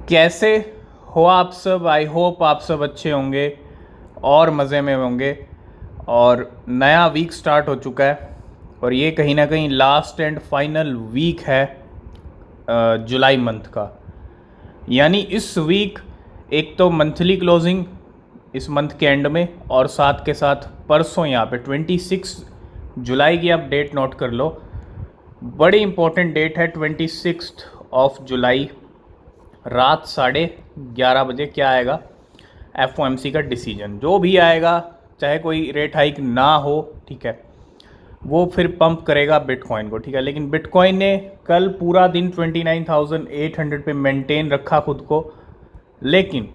कैसे हो आप सब। आई होप आप सब अच्छे होंगे और मज़े में होंगे। और नया वीक स्टार्ट हो चुका है और ये कहीं ना कहीं लास्ट एंड फाइनल वीक है जुलाई मंथ का। यानी इस वीक एक तो मंथली क्लोजिंग इस मंथ के एंड में, और साथ के साथ परसों यहाँ पे 26 जुलाई की आप डेट नोट कर लो। बड़ी इंपॉर्टेंट डेट है 26 ऑफ जुलाई। रात 11:30 बजे क्या आएगा? एफओएमसी का डिसीजन जो भी आएगा, चाहे कोई रेट हाइक ना हो, ठीक है, वो फिर पंप करेगा बिटकॉइन को, ठीक है। लेकिन बिटकॉइन ने कल पूरा दिन 29,800 पे मेंटेन रखा खुद को। लेकिन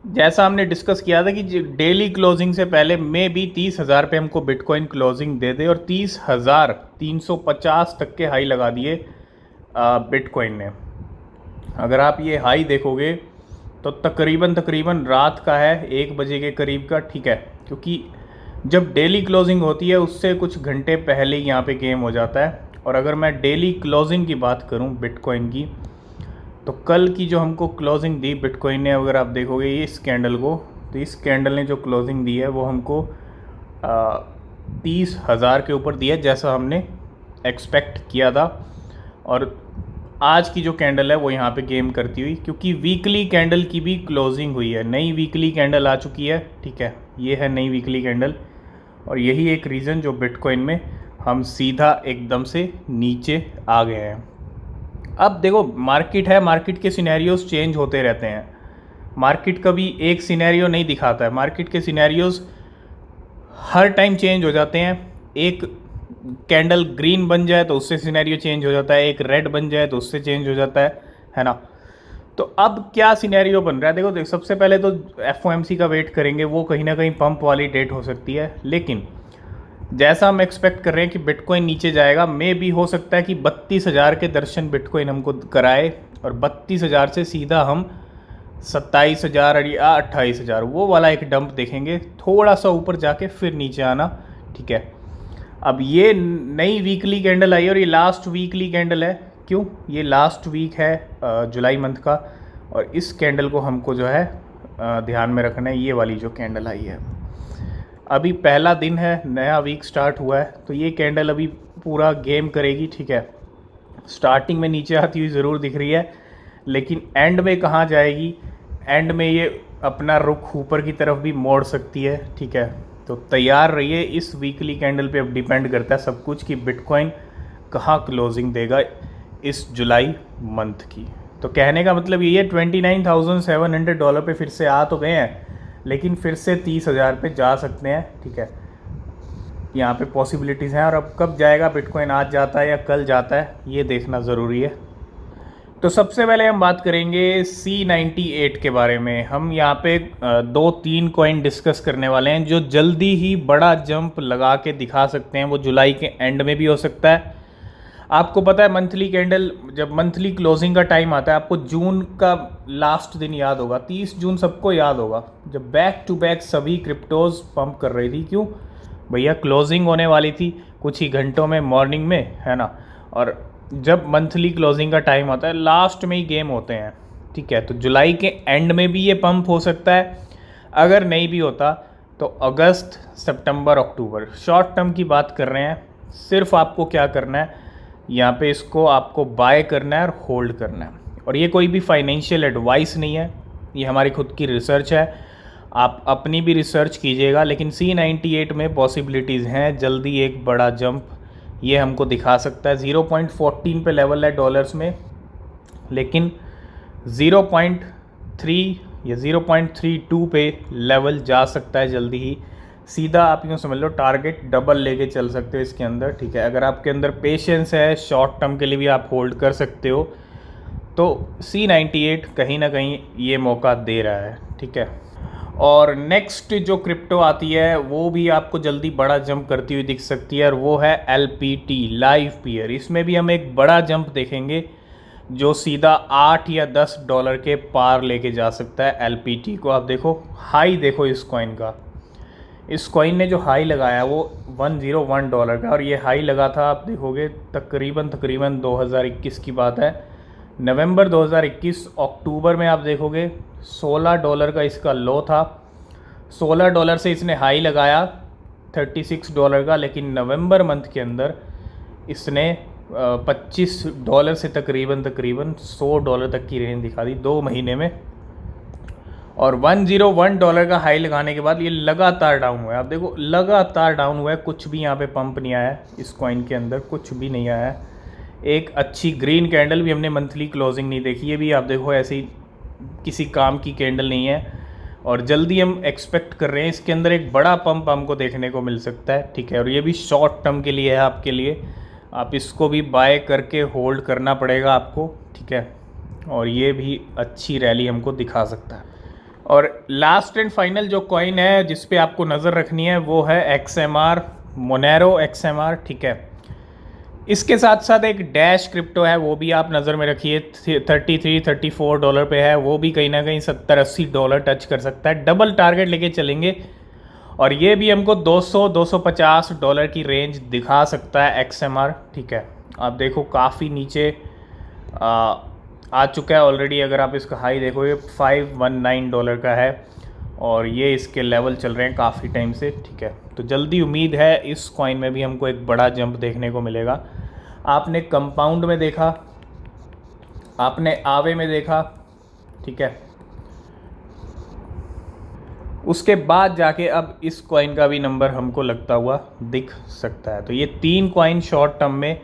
जैसा हमने डिस्कस किया था कि डेली क्लोजिंग से पहले मे भी 30,000 पे हमको बिटकॉइन क्लोजिंग दे दे, और 30,350 तक के हाई लगा दिए बिटकॉइन ने। अगर आप ये हाई देखोगे तो तकरीबन रात का है 1 बजे के करीब का, ठीक है। क्योंकि जब डेली क्लोजिंग होती है उससे कुछ घंटे पहले ही यहाँ पे गेम हो जाता है। और अगर मैं डेली क्लोजिंग की बात करूँ बिटकॉइन की, तो कल की जो हमको क्लोजिंग दी बिटकॉइन ने, अगर आप देखोगे ये इस कैंडल को, तो इस कैंडल ने जो क्लोजिंग दी है वो हमको 30,000 के ऊपर दी है, जैसा हमने एक्सपेक्ट किया था। और आज की जो कैंडल है वो यहाँ पे गेम करती हुई, क्योंकि वीकली कैंडल की भी क्लोजिंग हुई है, नई वीकली कैंडल आ चुकी है, ठीक है। ये है नई वीकली कैंडल, और यही एक रीज़न जो बिटकॉइन में हम सीधा एकदम से नीचे आ गए हैं। अब देखो मार्केट है, मार्केट के सिनेरियोज चेंज होते रहते हैं। मार्केट कभी एक सिनेरियो नहीं दिखाता है, मार्केट के सिनेरियोज हर टाइम चेंज हो जाते हैं। एक कैंडल ग्रीन बन जाए तो उससे सिनेरियो चेंज हो जाता है, एक रेड बन जाए तो उससे चेंज हो जाता है ना। तो अब क्या सिनेरियो बन रहा है, देखो सबसे पहले तो एफओएमसी का वेट करेंगे, वो कहीं ना कहीं पंप वाली डेट हो सकती है। लेकिन जैसा हम एक्सपेक्ट कर रहे हैं कि बिटकॉइन नीचे जाएगा, मे भी हो सकता है कि 32,000 के दर्शन बिटकॉइन हमको कराए, और 32,000 से सीधा हम 27,000 या 28,000 वो वाला एक डंप देखेंगे, थोड़ा सा ऊपर जाके फिर नीचे आना, ठीक है। अब ये नई वीकली कैंडल आई और ये लास्ट वीकली कैंडल है। क्यों? ये लास्ट वीक है जुलाई मंथ का, और इस कैंडल को हमको जो है ध्यान में रखना है। ये वाली जो कैंडल आई है, अभी पहला दिन है, नया वीक स्टार्ट हुआ है, तो ये कैंडल अभी पूरा गेम करेगी, ठीक है। स्टार्टिंग में नीचे आती हुई ज़रूर दिख रही है, लेकिन एंड में कहाँ जाएगी? एंड में ये अपना रुख ऊपर की तरफ भी मोड़ सकती है, ठीक है। तो तैयार रहिए, इस वीकली कैंडल पे अब डिपेंड करता है सब कुछ कि बिटकॉइन कहाँ क्लोजिंग देगा इस जुलाई मंथ की। तो कहने का मतलब ये है $29,700 पे फिर से आ तो गए हैं, लेकिन फिर से 30,000 पे जा सकते हैं, ठीक है। यहाँ पे पॉसिबिलिटीज़ हैं, और अब कब जाएगा बिटकॉइन, आज जाता है या कल जाता है, ये देखना ज़रूरी है। तो सबसे पहले हम बात करेंगे C98 के बारे में। हम यहाँ पे 2-3 कॉइन डिस्कस करने वाले हैं जो जल्दी ही बड़ा जंप लगा के दिखा सकते हैं। वो जुलाई के एंड में भी हो सकता है। आपको पता है मंथली कैंडल, जब मंथली क्लोजिंग का टाइम आता है, आपको जून का लास्ट दिन याद होगा, 30 जून सबको याद होगा, जब बैक टू बैक सभी क्रिप्टोज पंप कर रही थी। क्यों भैया? क्लोजिंग होने वाली थी कुछ ही घंटों में, मॉर्निंग में, है ना। और जब मंथली क्लोजिंग का टाइम आता है लास्ट में ही गेम होते हैं, ठीक है। तो जुलाई के एंड में भी ये पंप हो सकता है। अगर नहीं भी होता तो अगस्त, सितंबर, अक्टूबर, शॉर्ट टर्म की बात कर रहे हैं। सिर्फ आपको क्या करना है, यहाँ पे इसको आपको बाय करना है और होल्ड करना है। और ये कोई भी फाइनेंशियल एडवाइस नहीं है, ये हमारी खुद की रिसर्च है, आप अपनी भी रिसर्च कीजिएगा। लेकिन C98 में पॉसिबिलिटीज़ हैं, जल्दी एक बड़ा जंप ये हमको दिखा सकता है। 0.14 पे लेवल है डॉलर्स में, लेकिन 0.3 या 0.32 पे लेवल जा सकता है जल्दी ही। सीधा आप यूँ समझ लो टारगेट डबल लेके चल सकते हो इसके अंदर, ठीक है। अगर आपके अंदर पेशेंस है, शॉर्ट टर्म के लिए भी आप होल्ड कर सकते हो, तो C98 कहीं ना कहीं ये मौका दे रहा है, ठीक है। और नेक्स्ट जो क्रिप्टो आती है वो भी आपको जल्दी बड़ा जंप करती हुई दिख सकती है, और वो है LPT, लाइव पीयर। इसमें भी हम एक बड़ा जंप देखेंगे जो सीधा $8 या $10 के पार लेके जा सकता है LPT को। आप देखो हाई, देखो इस कॉइन का, इस कॉइन ने जो हाई लगाया वो $101 का, और ये हाई लगा था, आप देखोगे तकरीबन 2021 की बात है, नवंबर 2021 अक्टूबर में आप देखोगे $16 का इसका लो था। $16 से इसने हाई लगाया $36 का, लेकिन नवंबर मंथ के अंदर इसने $25 से तकरीबन $100 तक की रेंज दिखा दी 2 महीने में। और $101 का हाई लगाने के बाद ये लगातार डाउन हुआ है। आप देखो लगातार डाउन हुआ है, कुछ भी यहाँ पे पंप नहीं आया है, इस कॉइन के अंदर कुछ भी नहीं आया है। एक अच्छी ग्रीन कैंडल भी हमने मंथली क्लोजिंग नहीं देखी, ये भी आप देखो ऐसे ही किसी काम की कैंडल नहीं है। और जल्दी हम एक्सपेक्ट कर रहे हैं इसके अंदर एक बड़ा पंप हमको देखने को मिल सकता है, ठीक है। और ये भी शॉर्ट टर्म के लिए है आपके लिए, आप इसको भी बाय करके होल्ड करना पड़ेगा आपको, ठीक है। और ये भी अच्छी रैली हमको दिखा सकता है। और लास्ट एंड फाइनल जो कॉइन है जिस पे आपको नज़र रखनी है वो है XMR, मोनेरो XMR, ठीक है। इसके साथ साथ एक डैश क्रिप्टो है, वो भी आप नज़र में रखिए, $33-34 पे है, वो भी कहीं ना कहीं $70-80 टच कर सकता है। डबल टारगेट लेके चलेंगे और ये भी हमको $200-250 की रेंज दिखा सकता है XMR, ठीक है। आप देखो काफ़ी नीचे आ चुका है ऑलरेडी। अगर आप इसका हाई देखोगे $519 का है और ये इसके लेवल चल रहे हैं काफ़ी टाइम से, ठीक है। तो जल्दी उम्मीद है इस कॉइन में भी हमको एक बड़ा जंप देखने को मिलेगा। आपने कंपाउंड में देखा, आपने आवे में देखा, ठीक है। उसके बाद जाके अब इस कॉइन का भी नंबर हमको लगता हुआ दिख सकता है। तो ये 3 कॉइन शॉर्ट टर्म में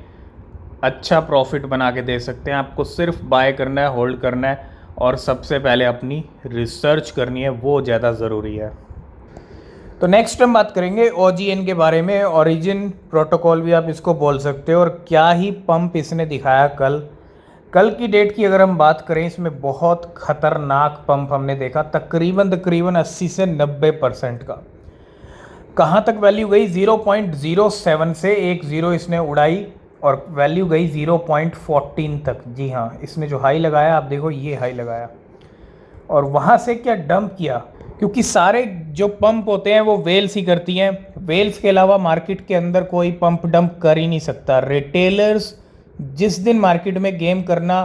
अच्छा प्रॉफिट बना के दे सकते हैं। आपको सिर्फ बाय करना है, होल्ड करना है और सबसे पहले अपनी रिसर्च करनी है, वो ज़्यादा ज़रूरी है। तो नेक्स्ट हम बात करेंगे OGN के बारे में, ओरिजिन प्रोटोकॉल भी आप इसको बोल सकते हो। और क्या ही पंप इसने दिखाया कल की डेट की अगर हम बात करें, इसमें बहुत ख़तरनाक पंप हमने देखा, तकरीबन 80 से 90% का। कहाँ तक वैल्यू गई? 0.07 से एक ज़ीरो इसने उड़ाई और वैल्यू गई 0.14 तक। जी हाँ, इसने जो हाई लगाया आप देखो, ये हाई लगाया और वहाँ से क्या डंप किया, क्योंकि सारे जो पंप होते हैं वो वेल्स ही करती हैं। वेल्स के अलावा मार्केट के अंदर कोई पंप डंप कर ही नहीं सकता। रिटेलर्स जिस दिन मार्केट में गेम करना,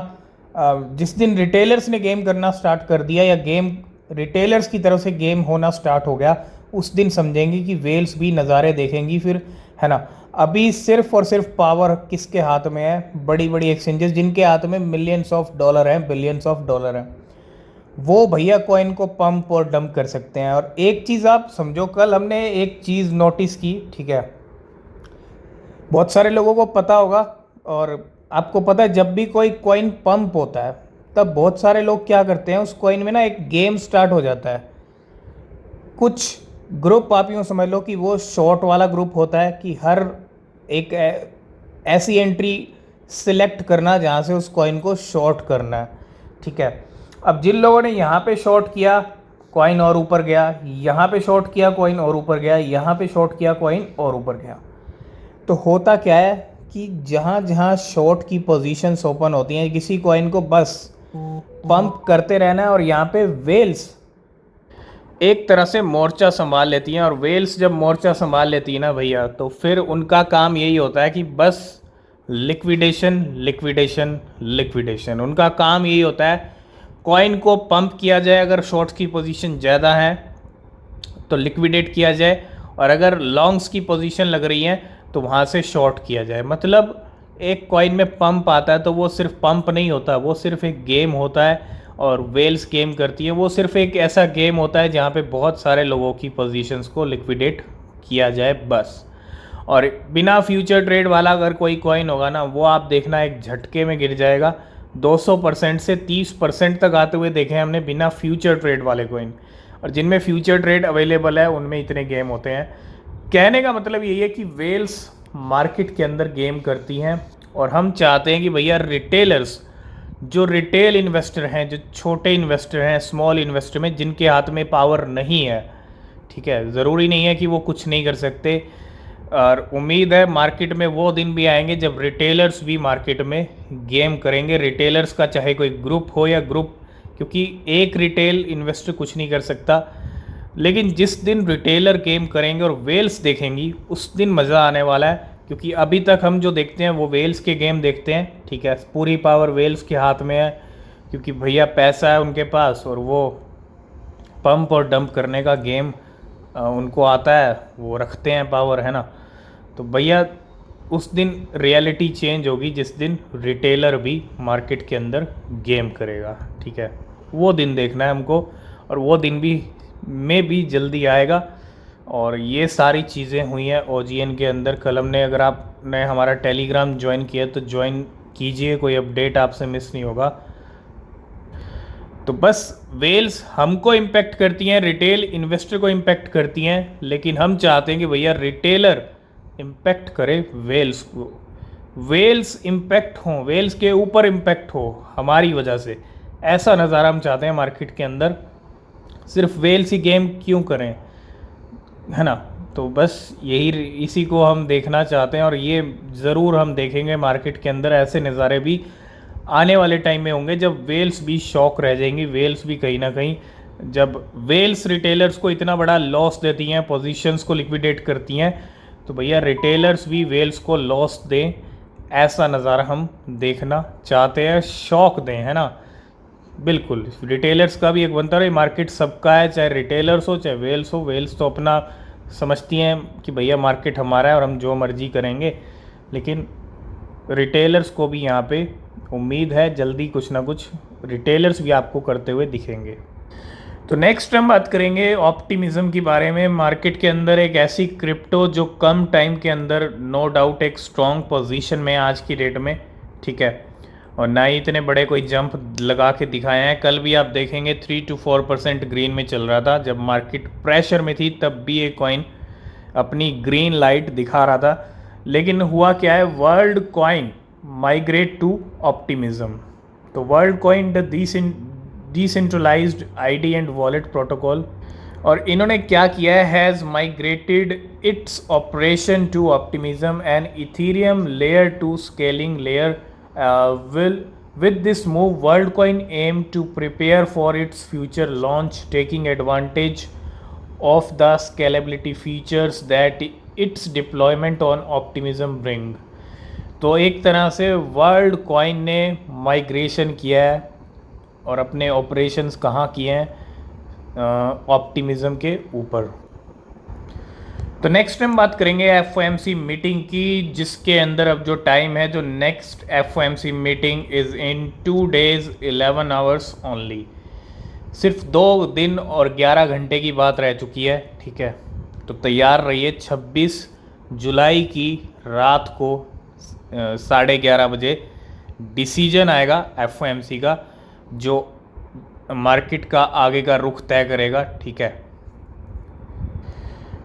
जिस दिन रिटेलर्स ने गेम करना स्टार्ट कर दिया या गेम रिटेलर्स की तरफ से गेम होना स्टार्ट हो गया, उस दिन समझेंगे कि वेल्स भी नज़ारे देखेंगी फिर, है ना। अभी सिर्फ और सिर्फ पावर किसके हाथ में है? बड़ी बड़ी एक्सचेंजेस जिनके हाथ में मिलियंस ऑफ डॉलर हैं, बिलियंस ऑफ डॉलर हैं, वो भैया कॉइन को पंप और डंप कर सकते हैं। और एक चीज़ आप समझो, कल हमने एक चीज़ नोटिस की, ठीक है, बहुत सारे लोगों को पता होगा और आपको पता है, जब भी कोई कॉइन पंप होता है तब बहुत सारे लोग क्या करते हैं, उस कॉइन में ना एक गेम स्टार्ट हो जाता है। कुछ ग्रुप आप यूँ समझ लो कि वो शॉर्ट वाला ग्रुप होता है कि हर एक ऐसी एंट्री सिलेक्ट करना जहाँ से उस कॉइन को शॉर्ट करना है, ठीक है। अब जिन लोगों ने यहाँ पे शॉर्ट किया, कॉइन और ऊपर गया, यहाँ पे शॉर्ट किया, कॉइन और ऊपर गया, यहाँ पे शॉर्ट किया, कॉइन और ऊपर गया। तो होता क्या है कि जहाँ जहाँ शॉर्ट की पोजीशंस ओपन होती हैं, किसी कॉइन को बस पंप करते रहना है और यहाँ पे वेल्स एक तरह से मोर्चा संभाल लेती हैं। और वेल्स जब मोर्चा संभाल लेती है ना भैया, तो फिर उनका काम यही होता है कि बस लिक्विडेशन लिक्विडेशन लिक्विडेशन। उनका काम यही होता है, कॉइन को पंप किया जाए, अगर शॉर्ट्स की पोजीशन ज़्यादा है तो लिक्विडेट किया जाए, और अगर लॉन्ग्स की पोजीशन लग रही है तो वहाँ से शॉर्ट किया जाए। मतलब एक कॉइन में पंप आता है तो वो सिर्फ पंप नहीं होता, वो सिर्फ एक गेम होता है। और वेल्स गेम करती है, वो सिर्फ एक ऐसा गेम होता है जहाँ पे बहुत सारे लोगों की पोजीशंस को लिक्विडेट किया जाए बस। और बिना फ्यूचर ट्रेड वाला अगर कोई कॉइन होगा ना, वो आप देखना एक झटके में गिर जाएगा। 200% से 30% तक आते हुए देखे हमने बिना फ्यूचर ट्रेड वाले कॉइन। और जिनमें फ्यूचर ट्रेड अवेलेबल है उनमें इतने गेम होते हैं। कहने का मतलब यही है कि वेल्स मार्केट के अंदर गेम करती हैं और हम चाहते हैं कि भैया रिटेलर्स, जो रिटेल इन्वेस्टर हैं, जो छोटे इन्वेस्टर हैं, स्मॉल इन्वेस्टर में जिनके हाथ में पावर नहीं है, ठीक है, ज़रूरी नहीं है कि वो कुछ नहीं कर सकते। और उम्मीद है मार्केट में वो दिन भी आएंगे जब रिटेलर्स भी मार्केट में गेम करेंगे। रिटेलर्स का चाहे कोई ग्रुप हो या ग्रुप, क्योंकि एक रिटेल इन्वेस्टर कुछ नहीं कर सकता, लेकिन जिस दिन रिटेलर गेम करेंगे और वेल्स देखेंगी उस दिन मज़ा आने वाला है। क्योंकि अभी तक हम जो देखते हैं वो वेल्स के गेम देखते हैं, ठीक है, पूरी पावर वेल्स के हाथ में है, क्योंकि भैया पैसा है उनके पास और वो पंप और डंप करने का गेम उनको आता है, वो रखते हैं पावर, है ना। तो भैया उस दिन रियलिटी चेंज होगी जिस दिन रिटेलर भी मार्केट के अंदर गेम करेगा, ठीक है, वो दिन देखना है हमको, और वो दिन भी में भी जल्दी आएगा। और ये सारी चीज़ें हुई हैं OGN के अंदर। कल हमने, अगर आपने हमारा टेलीग्राम ज्वाइन किया तो ज्वाइन कीजिए, कोई अपडेट आपसे मिस नहीं होगा। तो बस वेल्स हमको इम्पेक्ट करती हैं, रिटेल इन्वेस्टर को इम्पेक्ट करती हैं, लेकिन हम चाहते हैं कि भैया रिटेलर इम्पेक्ट करे वेल्स को, वेल्स इम्पेक्ट हों, वेल्स के ऊपर इम्पेक्ट हो हमारी वजह से, ऐसा नज़ारा हम चाहते हैं मार्केट के अंदर। सिर्फ वेल्स ही गेम क्यों करें, है ना। तो बस यही, इसी को हम देखना चाहते हैं, और ये ज़रूर हम देखेंगे मार्केट के अंदर। ऐसे नज़ारे भी आने वाले टाइम में होंगे जब वेल्स भी शॉक रह जाएंगी, वेल्स भी कहीं ना कहीं, जब वेल्स रिटेलर्स को इतना बड़ा लॉस देती हैं, पोजीशंस को लिक्विडेट करती हैं, तो भैया रिटेलर्स भी वेल्स को लॉस दें, ऐसा नज़ारा हम देखना चाहते हैं, शॉक दें, है ना। बिल्कुल, रिटेलर्स का भी एक बनता है, मार्केट सबका है, चाहे रिटेलर्स हो चाहे वेल्स हो। वेल्स तो अपना समझती हैं कि भैया मार्केट हमारा है और हम जो मर्जी करेंगे, लेकिन रिटेलर्स को भी यहाँ पे उम्मीद है जल्दी कुछ ना कुछ रिटेलर्स भी आपको करते हुए दिखेंगे। तो नेक्स्ट हम बात करेंगे ऑप्टिमिज्म के बारे में। मार्केट के अंदर एक ऐसी क्रिप्टो जो कम टाइम के अंदर नो डाउट एक स्ट्रॉन्ग पोजीशन में आज की डेट में, ठीक है, और ना ही इतने बड़े कोई जंप लगा के दिखाए हैं। कल भी आप देखेंगे 3 to 4% ग्रीन में चल रहा था, जब मार्केट प्रेशर में थी तब भी ये कॉइन अपनी ग्रीन लाइट दिखा रहा था। लेकिन हुआ क्या है, Worldcoin migrate to Optimism. तो Worldcoin the decentralised ID and wallet protocol, और इन्होंने क्या किया है, has migrated its operation to Optimism and Ethereum layer two scaling layer. With this move, WorldCoin aim to prepare for its future launch, taking advantage of the scalability features that its deployment on Optimism bring। तो एक तरह से WorldCoin ने migration किया है और अपने operations कहाँ किए हैं, ऑप्टिमिज्म के ऊपर। तो नेक्स्ट हम बात करेंगे FOMC मीटिंग की, जिसके अंदर अब जो टाइम है, जो next FOMC meeting is in 2 days 11 hours only. सिर्फ 2 दिन और 11 घंटे की बात रह चुकी है, ठीक है। तो तैयार रहिए, 26 जुलाई की रात को 11:30 बजे डिसीजन आएगा FOMC का, जो मार्केट का आगे का रुख तय करेगा, ठीक है।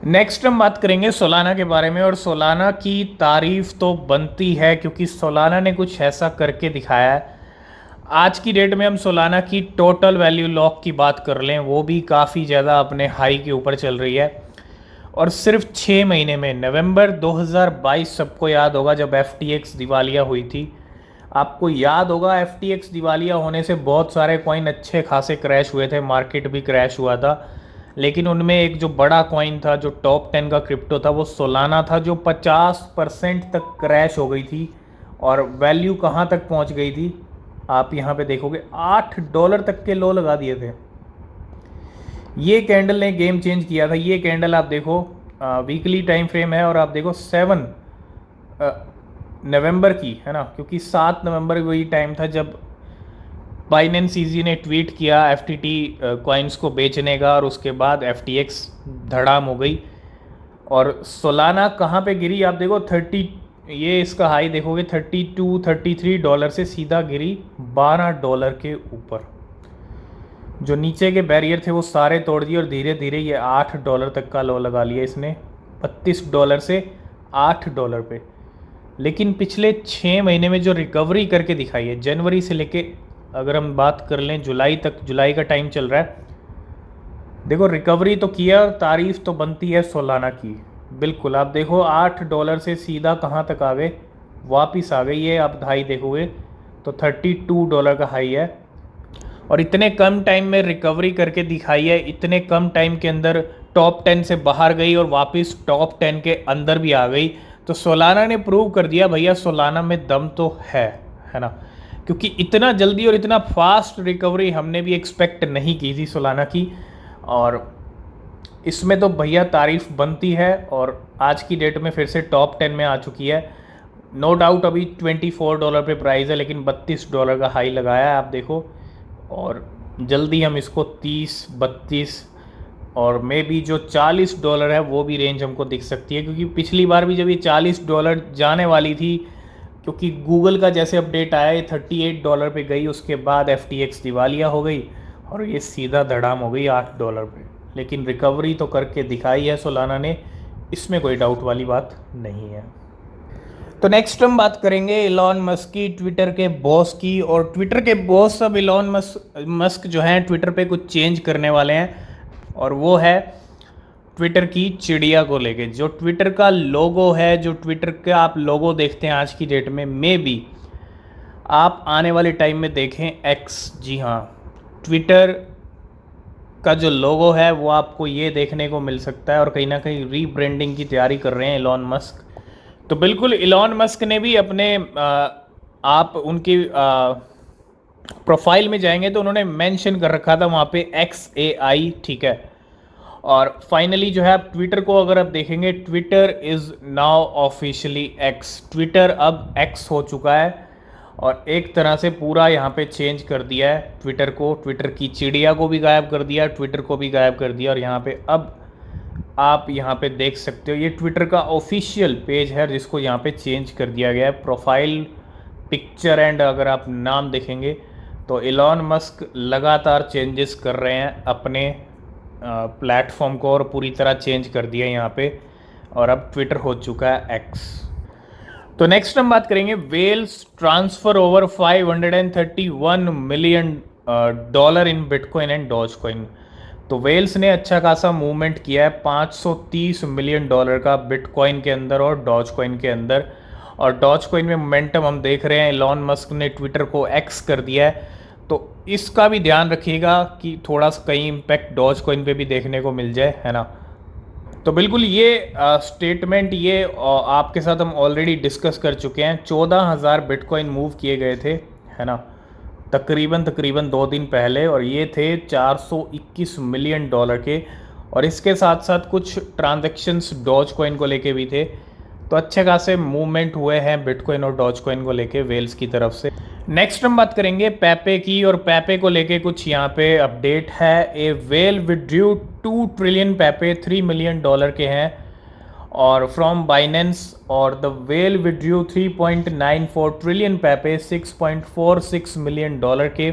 नेक्स्ट हम बात करेंगे सोलाना के बारे में, और सोलाना की तारीफ तो बनती है क्योंकि सोलाना ने कुछ ऐसा करके दिखाया है। आज की डेट में हम सोलाना की टोटल वैल्यू लॉक की बात कर लें, वो भी काफ़ी ज़्यादा अपने हाई के ऊपर चल रही है, और सिर्फ 6 महीने में, नवंबर 2022, सबको याद होगा जब FTX दिवालिया हुई थी, आपको याद होगा FTX दिवालिया होने से बहुत सारे कॉइन अच्छे खासे क्रैश हुए थे, मार्केट भी क्रैश हुआ था, लेकिन उनमें एक जो बड़ा कॉइन था, जो टॉप 10 का क्रिप्टो था, वो सोलाना था, जो 50% तक क्रैश हो गई थी, और वैल्यू कहाँ तक पहुँच गई थी, आप यहाँ पे देखोगे $8 तक के लो लगा दिए थे। ये कैंडल ने गेम चेंज किया था। ये कैंडल आप देखो, वीकली टाइम फ्रेम है, और आप देखो 7 नवंबर की, है ना, क्योंकि 7 नवंबर वही टाइम था जब बाइनेंस ईजी ने ट्वीट किया FTT कॉइन्स को बेचने का, और उसके बाद FTX धड़ाम हो गई, और सोलाना कहाँ पे गिरी, आप देखो 30, ये इसका हाई देखोगे $32-33 से सीधा गिरी $12 के ऊपर। जो नीचे के बैरियर थे वो सारे तोड़ दिए, और धीरे धीरे ये $8 तक का लो लगा लिया इसने, $32 से $8 पे। लेकिन पिछले 6 महीने में जो रिकवरी करके दिखाई है, जनवरी से लेके अगर हम बात कर लें जुलाई तक, जुलाई का टाइम चल रहा है, देखो रिकवरी तो किया, तारीफ तो बनती है सोलाना की, बिल्कुल। आप देखो $8 से सीधा कहाँ तक आ गए, वापिस आ गई। ये आप हाई देखोगे तो $32 का हाई है, और इतने कम टाइम में रिकवरी करके दिखाई है, इतने कम टाइम के अंदर टॉप 10 से बाहर गई और वापस टॉप 10 के अंदर भी आ गई। तो सोलाना ने प्रूव कर दिया भैया सोलाना में दम तो है ना, क्योंकि इतना जल्दी और इतना फास्ट रिकवरी हमने भी एक्सपेक्ट नहीं की थी सोलाना की, और इसमें तो भैया तारीफ बनती है और आज की डेट में फिर से टॉप 10 में आ चुकी है। नो डाउट अभी $24 पे प्राइस है, लेकिन $32 का हाई लगाया है आप देखो, और जल्दी हम इसको 30, 32 और मे बी जो $40 है वो भी रेंज हमको दिख सकती है, क्योंकि पिछली बार भी जब ये $40 जाने वाली थी, क्योंकि गूगल का जैसे अपडेट आया ये $38 पे गई, उसके बाद FTX दिवालिया हो गई और ये सीधा धड़ाम हो गई $8 पे। लेकिन रिकवरी तो करके दिखाई है सोलाना ने, इसमें कोई डाउट वाली बात नहीं है। तो नेक्स्ट हम बात करेंगे इलॉन मस्क की, ट्विटर के बॉस की। और ट्विटर के बॉस अब इलॉन मस्क जो हैं ट्विटर पे कुछ चेंज करने वाले हैं, और वो है ट्विटर की चिड़िया को लेके। जो ट्विटर का लोगो है, जो ट्विटर का आप लोगो देखते हैं आज की डेट में, मे बी आप आने वाले टाइम में देखें एक्स, जी हाँ, ट्विटर का जो लोगो है वो आपको ये देखने को मिल सकता है, और कहीं ना कहीं रीब्रांडिंग की तैयारी कर रहे हैं इलॉन मस्क। तो बिल्कुल इलॉन मस्क ने भी अपने आप उनकी प्रोफाइल में जाएंगे तो उन्होंने मेंशन कर रखा था वहाँ पे XAI, ठीक है। और फाइनली जो है आप ट्विटर को अगर आप देखेंगे, Twitter is now officially x, Twitter अब एक्स हो चुका है, और एक तरह से पूरा यहाँ पे चेंज कर दिया है ट्विटर को। ट्विटर की चिड़िया को भी गायब कर दिया, ट्विटर को भी गायब कर दिया, और यहाँ पे अब आप यहाँ पे देख सकते हो ये ट्विटर का ऑफिशियल पेज है जिसको यहाँ पे चेंज कर दिया गया है, प्रोफाइल पिक्चर एंड अगर आप नाम देखेंगे तो इलॉन मस्क लगातार चेंजेस कर रहे हैं अपने प्लेटफॉर्म को, और पूरी तरह चेंज कर दिया यहाँ पे, और अब ट्विटर हो चुका है एक्स। तो नेक्स्ट हम बात करेंगे whales transfer over $531 million in bitcoin and Dogecoin. तो वेल्स ने अच्छा खासा मूवमेंट किया है, $530 मिलियन का बिटकॉइन के अंदर और डॉज कॉइन के अंदर। और डॉज कॉइन में मोमेंटम हम देख रहे हैं, इलॉन मस्क ने ट्विटर को एक्स कर दिया है, तो इसका भी ध्यान रखिएगा कि थोड़ा सा कहीं इम्पैक्ट डॉज कॉइन पे भी देखने को मिल जाए, है ना। तो बिल्कुल ये स्टेटमेंट ये आपके साथ हम ऑलरेडी डिस्कस कर चुके हैं। 14,000 बिटकॉइन मूव किए गए थे, है ना, तकरीबन 2 दिन पहले, और ये थे $421 मिलियन के, और इसके साथ साथ कुछ ट्रांजैक्शंस डॉज कॉइन को लेके भी थे। तो अच्छे खासे मूवमेंट हुए हैं बिटकॉइन और डॉज कॉइन को लेके वेल्स की तरफ से। नेक्स्ट हम बात करेंगे पेपे की, और पेपे को लेके कुछ यहाँ पे अपडेट है। A whale withdrew 2 trillion PEPE $3 million के हैं और फ्रॉम बाइनेंस, और the whale withdrew 3.94 trillion PEPE $6.46 million के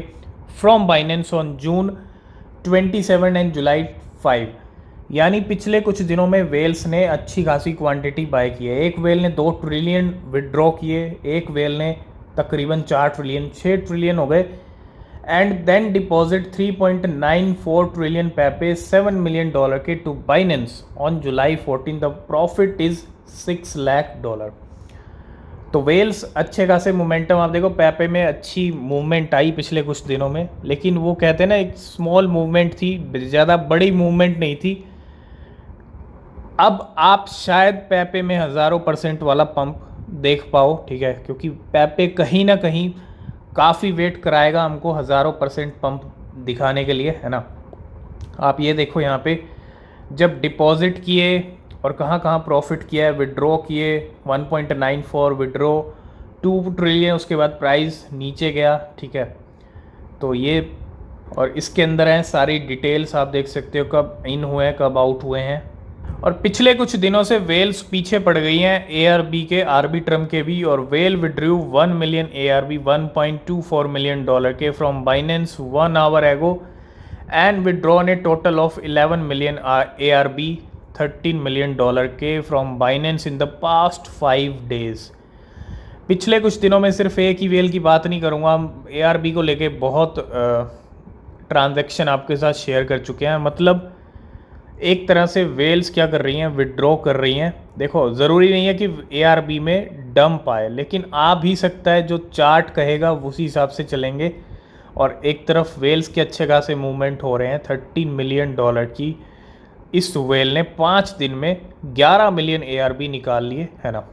from Binance on June 27 and July 5। यानी पिछले कुछ दिनों में वेल्स ने अच्छी खासी क्वांटिटी बाय की है। एक वेल ने 2 ट्रिलियन विड्रॉ किए, एक वेल ने तकरीबन 4 ट्रिलियन, 6 ट्रिलियन हो गए, and then deposit 3.94 trillion PEPE $7 million के to Binance on July 14। The profit is $6 lakh. तो वेल्स अच्छे खासे मोमेंटम, आप देखो पेपे में अच्छी मूवमेंट आई पिछले कुछ दिनों में, लेकिन वो कहते हैं ना एक स्मॉल मूवमेंट थी, ज़्यादा बड़ी मूवमेंट नहीं थी। अब आप शायद पेपे में हज़ारों % वाला पंप देख पाओ, ठीक है, क्योंकि पेपे कहीं ना कहीं काफ़ी वेट कराएगा हमको हज़ारों % पंप दिखाने के लिए, है ना। आप ये देखो यहाँ पे जब डिपॉजिट किए और कहाँ कहाँ प्रॉफिट किया है, विड्रॉ किए 1.94, विड्रॉ 2 ट्रिलियन, उसके बाद प्राइस नीचे गया, ठीक है। तो ये और इसके अंदर हैं सारी डिटेल्स, आप देख सकते हो कब इन हुए हैं कब आउट हुए हैं। और पिछले कुछ दिनों से वेल्स पीछे पड़ गई हैं ARB के, आर्बिट्रम के भी, और whale withdrew 1 million ARB $1.24 million के from Binance 1 hour ago and withdrawn a total of 11 million ARB $13 million के from Binance in the past 5 days. पिछले कुछ दिनों में सिर्फ एक ही वेल की बात नहीं करूँगा, हम ARB को लेके बहुत ट्रांजैक्शन आपके साथ शेयर कर चुके हैं। मतलब एक तरह से वेल्स क्या कर रही हैं, विड्रॉ कर रही हैं। देखो ज़रूरी नहीं है कि ARB में डंप आए, लेकिन आ भी सकता है, जो चार्ट कहेगा उसी हिसाब से चलेंगे। और एक तरफ वेल्स के अच्छे खासे मूवमेंट हो रहे हैं, $13 मिलियन की इस वेल ने 5 दिन में 11 मिलियन ARB निकाल लिए, है ना।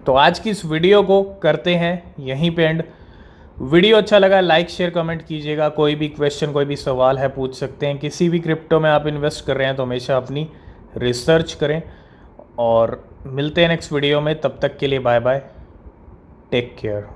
तो आज की इस वीडियो को करते हैं यहीं पे एंड। वीडियो अच्छा लगा लाइक शेयर कमेंट कीजिएगा। कोई भी क्वेश्चन कोई भी सवाल है पूछ सकते हैं। किसी भी क्रिप्टो में आप इन्वेस्ट कर रहे हैं तो हमेशा अपनी रिसर्च करें। और मिलते हैं नेक्स्ट वीडियो में, तब तक के लिए बाय बाय, टेक केयर।